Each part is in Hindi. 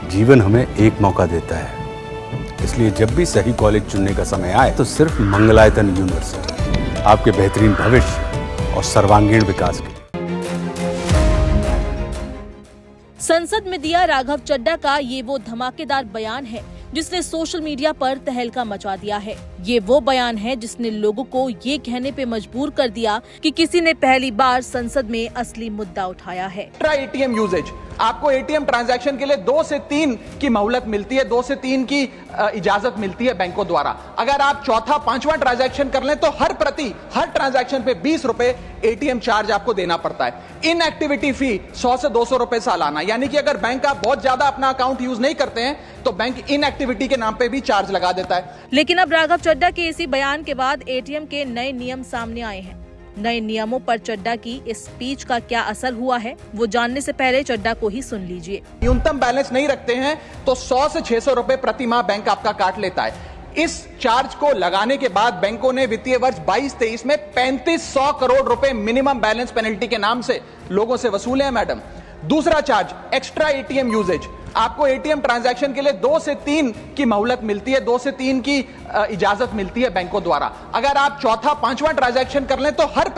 जीवन हमें एक मौका देता है, इसलिए जब भी सही कॉलेज चुनने का समय आए तो सिर्फ मंगलायतन यूनिवर्सिटी आपके बेहतरीन भविष्य और सर्वांगीण विकास के लिए। संसद में दिया राघव चड्ढा का ये वो धमाकेदार बयान है जिसने सोशल मीडिया पर तहलका मचा दिया है। ये वो बयान है जिसने लोगों को ये कहने पे मजबूर कर दिया कि किसी ने पहली बार संसद में असली मुद्दा उठाया है। एटीएम यूजेज, आपको एटीएम ट्रांजैक्शन के लिए 2 से 3 की मोहलत मिलती है, 2 से 3 की इजाजत मिलती है बैंकों द्वारा। अगर आप चौथा 5वां ट्रांजैक्शन कर लें तो हर ट्रांजैक्शन पे 20 रुपए एटीएम चार्ज आपको देना पड़ता है। इनएक्टिविटी फी 100 से 200 रुपए सालाना, यानी कि अगर बैंक आप बहुत ज्यादा अपना अकाउंट यूज नहीं करते हैं तो बैंक इनएक्टिविटी के नाम पे भी चार्ज लगा देता है। लेकिन अब राघव चड्ढा के इसी बयान के बाद एटीएम के नए नियम सामने आए हैं। नए नियमों पर चड्ढा की इस स्पीच का क्या असर हुआ है, वो जानने से पहले चड्ढा को ही सुन लीजिए। न्यूनतम बैलेंस नहीं रखते हैं तो 100 से 600 रुपए प्रति माह बैंक आपका काट लेता है। इस चार्ज को लगाने के बाद बैंकों ने वित्तीय वर्ष 22-23 में 3500 करोड़ रुपए मिनिमम बैलेंस पेनल्टी के नाम से लोगों से वसूले हैं मैडम। दूसरा चार्ज, एक्स्ट्रा एटीएम यूजेज, आपको एटीएम ट्रांजैक्शन के लिए 2 से 3 की मोहलत मिलती है, 2 से 3 की इजाजत मिलती है बैंकों द्वारा। अगर आप चौथा 5वां ट्रांजैक्शन कर लें तो हर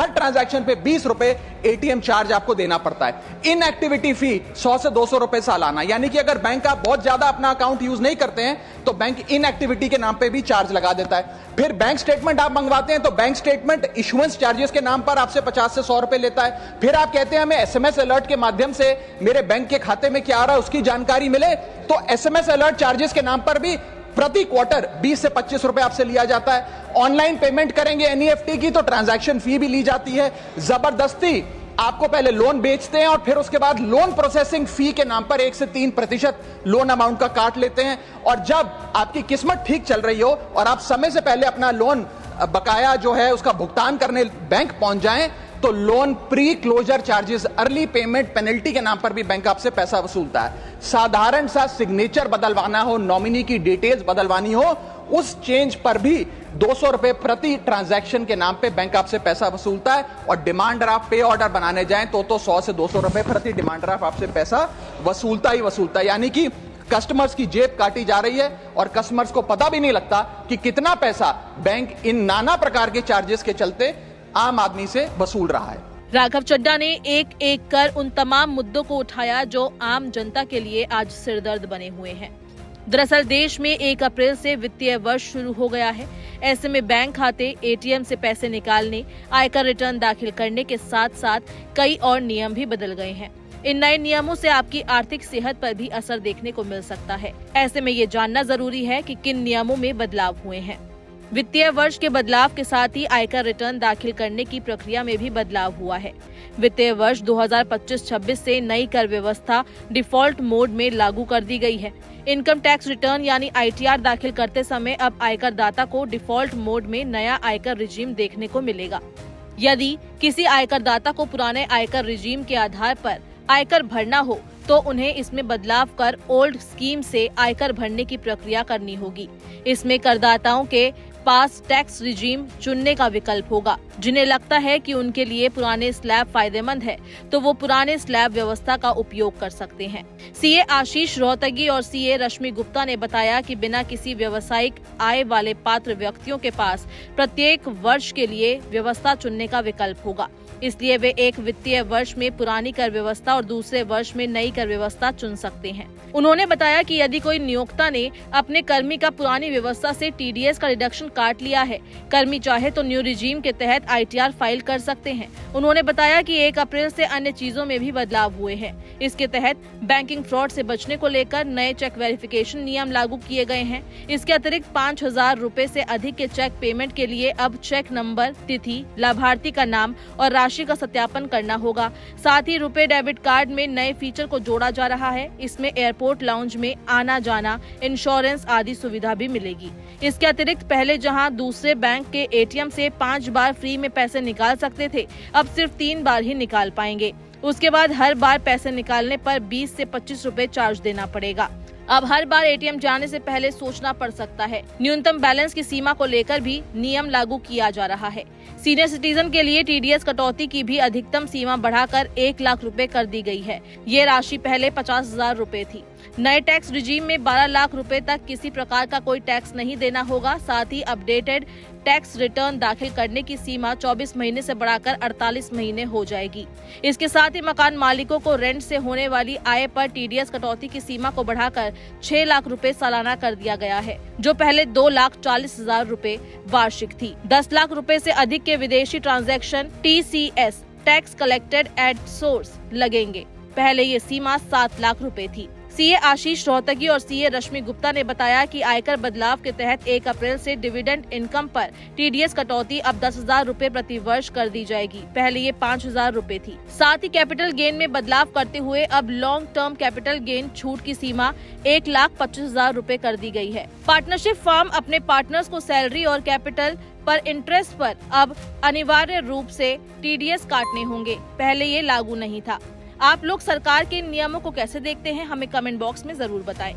ट्रांजैक्शन पे 20 रुपए एटीएम चार्ज आपको देना पड़ता है। इनएक्टिविटी फी 100 से 200 रुपए सालाना, यानी कि अगर बैंक आप बहुत ज्यादा अपना अकाउंट यूज नहीं करते हैं तो बैंक इनएक्टिविटी के नाम पे भी चार्ज लगा देता है। फिर बैंक स्टेटमेंट आप मंगवाते हैं तो बैंक स्टेटमेंट इशुएंस चार्जेस के नाम पर आपसे 50 से 100 रुपए लेता है। फिर आप कहते हैं हमें एसएमएस अलर्ट के माध्यम से मेरे बैंक के खाते में क्या आ रहा है उसकी जानकारी मिले, तो एसएमएस अलर्ट चार्जेस के नाम पर भी प्रति क्वार्टर 20 से 25 रुपए आपसे लिया जाता है। ऑनलाइन पेमेंट करेंगे एनईएफटी की तो ट्रांजैक्शन फी भी ली जाती है। जबरदस्ती आपको पहले लोन बेचते हैं और फिर उसके बाद लोन प्रोसेसिंग फी के नाम पर 1 से 3% लोन अमाउंट का काट लेते हैं। और जब आपकी किस्मत ठीक चल रही हो और आप समय से पहले अपना लोन बकाया जो है उसका भुगतान करने बैंक पहुंच जाएं तो loan pre closure charges, early payment penalty के नाम पर भी बैंक आपसे पैसा वसूलता है। साधारण सा सिग्नेचर बदलवाना हो, नॉमिनी की डिटेल्स बदलवानी हो, उस चेंज पर भी 200 रुपए प्रति ट्रांजैक्शन के नाम पे बैंक आपसे पैसा वसूलता है। और डिमांड ड्राफ्ट पे ऑर्डर बनाने जाएं तो 100 से 200 रुपए प्रति डिमांड ड्राफ्ट आपसे पैसा वसूलता ही वसूलता है। यानी कि कस्टमर्स की जेब काटी जा रही है और कस्टमर्स को पता भी नहीं लगता कि कितना पैसा बैंक इन नाना प्रकार के चार्जेस के चलते आम आदमी से वसूल रहा है। राघव चड्ढा ने एक एक कर उन तमाम मुद्दों को उठाया जो आम जनता के लिए आज सिरदर्द बने हुए हैं। दरअसल देश में 1 अप्रैल से वित्तीय वर्ष शुरू हो गया है। ऐसे में बैंक खाते, एटीएम से पैसे निकालने, आयकर रिटर्न दाखिल करने के साथ साथ कई और नियम भी बदल गए हैं। इन नए नियमों से आपकी आर्थिक सेहत पर भी असर देखने को मिल सकता है। ऐसे में ये जानना जरूरी है कि किन नियमों में बदलाव हुए हैं। वित्तीय वर्ष के बदलाव के साथ ही आयकर रिटर्न दाखिल करने की प्रक्रिया में भी बदलाव हुआ है। वित्तीय वर्ष 2025-26 से नई कर व्यवस्था डिफॉल्ट मोड में लागू कर दी गई है। इनकम टैक्स रिटर्न यानी आईटीआर दाखिल करते समय अब आयकर दाता को डिफॉल्ट मोड में नया आयकर रिजीम देखने को मिलेगा। यदि किसी आयकर दाता को पुराने आयकर रिजीम के आधार पर आयकर भरना हो तो उन्हें इसमें बदलाव कर ओल्ड स्कीम से आयकर भरने की प्रक्रिया करनी होगी। इसमें करदाताओं के पास टैक्स रिजीम चुनने का विकल्प होगा। जिन्हें लगता है कि उनके लिए पुराने स्लैब फायदेमंद है तो वो पुराने स्लैब व्यवस्था का उपयोग कर सकते हैं। सीए आशीष रोहतगी और सीए रश्मि गुप्ता ने बताया कि बिना किसी व्यावसायिक आय वाले पात्र व्यक्तियों के पास प्रत्येक वर्ष के लिए व्यवस्था चुनने का विकल्प होगा। इसलिए वे एक वित्तीय वर्ष में पुरानी कर व्यवस्था और दूसरे वर्ष में नई कर व्यवस्था चुन सकते हैं। उन्होंने बताया कि यदि कोई नियोक्ता ने अपने कर्मी का पुरानी व्यवस्था से टीडीएस का डिडक्शन काट लिया है, कर्मी चाहे तो न्यू रिजीम के तहत आईटीआर फाइल कर सकते हैं। उन्होंने बताया कि 1 अप्रैल से अन्य चीजों में भी बदलाव हुए हैं। इसके तहत बैंकिंग फ्रॉड से बचने को लेकर नए चेक वेरिफिकेशन नियम लागू किए गए हैं। इसके अतिरिक्त 5,000 रुपए से अधिक के चेक पेमेंट के लिए अब चेक नंबर, तिथि, लाभार्थी का नाम और राशि का सत्यापन करना होगा। साथ ही रुपए डेबिट कार्ड में नए फीचर को जोड़ा जा रहा है। इसमें एयरपोर्ट लाउंज में आना जाना, इंश्योरेंस आदि सुविधा भी मिलेगी। इसके अतिरिक्त पहले जहां दूसरे बैंक के एटीएम से 5 बार फ्री में पैसे निकाल सकते थे, अब सिर्फ 3 बार ही निकाल पाएंगे। उसके बाद हर बार पैसे निकालने पर 20 से 25 रुपए चार्ज देना पड़ेगा। अब हर बार एटीएम जाने से पहले सोचना पड़ सकता है। न्यूनतम बैलेंस की सीमा को लेकर भी नियम लागू किया जा रहा है। सीनियर सिटीजन के लिए टीडीएस कटौती की भी अधिकतम सीमा बढ़ाकर 1 लाख रुपए कर दी गई है। ये राशि पहले 50,000 रुपए थी। नए टैक्स रिजीम में 12 लाख रुपए तक किसी प्रकार का कोई टैक्स नहीं देना होगा। साथ ही अपडेटेड टैक्स रिटर्न दाखिल करने की सीमा 24 महीने से बढ़ाकर 48 महीने हो जाएगी। इसके साथ ही मकान मालिकों को रेंट से होने वाली आय पर टीडीएस कटौती की सीमा को बढ़ाकर 6 लाख रुपए सालाना कर दिया गया है, जो पहले 2,40,000 रुपए वार्षिक थी। 10 लाख रुपए से अधिक के विदेशी transaction TCS tax collected at source लगेंगे। पहले ये सीमा 7 लाख रुपए थी। सीए आशीष रोहतगी और सीए रश्मि गुप्ता ने बताया कि आयकर बदलाव के तहत 1 अप्रैल से डिविडेंड इनकम पर टीडीएस कटौती अब 10,000 रुपए प्रति वर्ष कर दी जाएगी। पहले ये 5,000 रुपए थी। साथ ही कैपिटल गेन में बदलाव करते हुए अब लॉन्ग टर्म कैपिटल गेन छूट की सीमा 1,25,000 रुपए कर दी गई है। पार्टनरशिप फर्म अपने पार्टनर्स को सैलरी और कैपिटल पर इंटरेस्ट पर अब अनिवार्य रूप से टीडीएस काटने होंगे। पहले ये लागू नहीं था। आप लोग सरकार के इन नियमों को कैसे देखते हैं, हमें कमेंट बॉक्स में जरूर बताएं।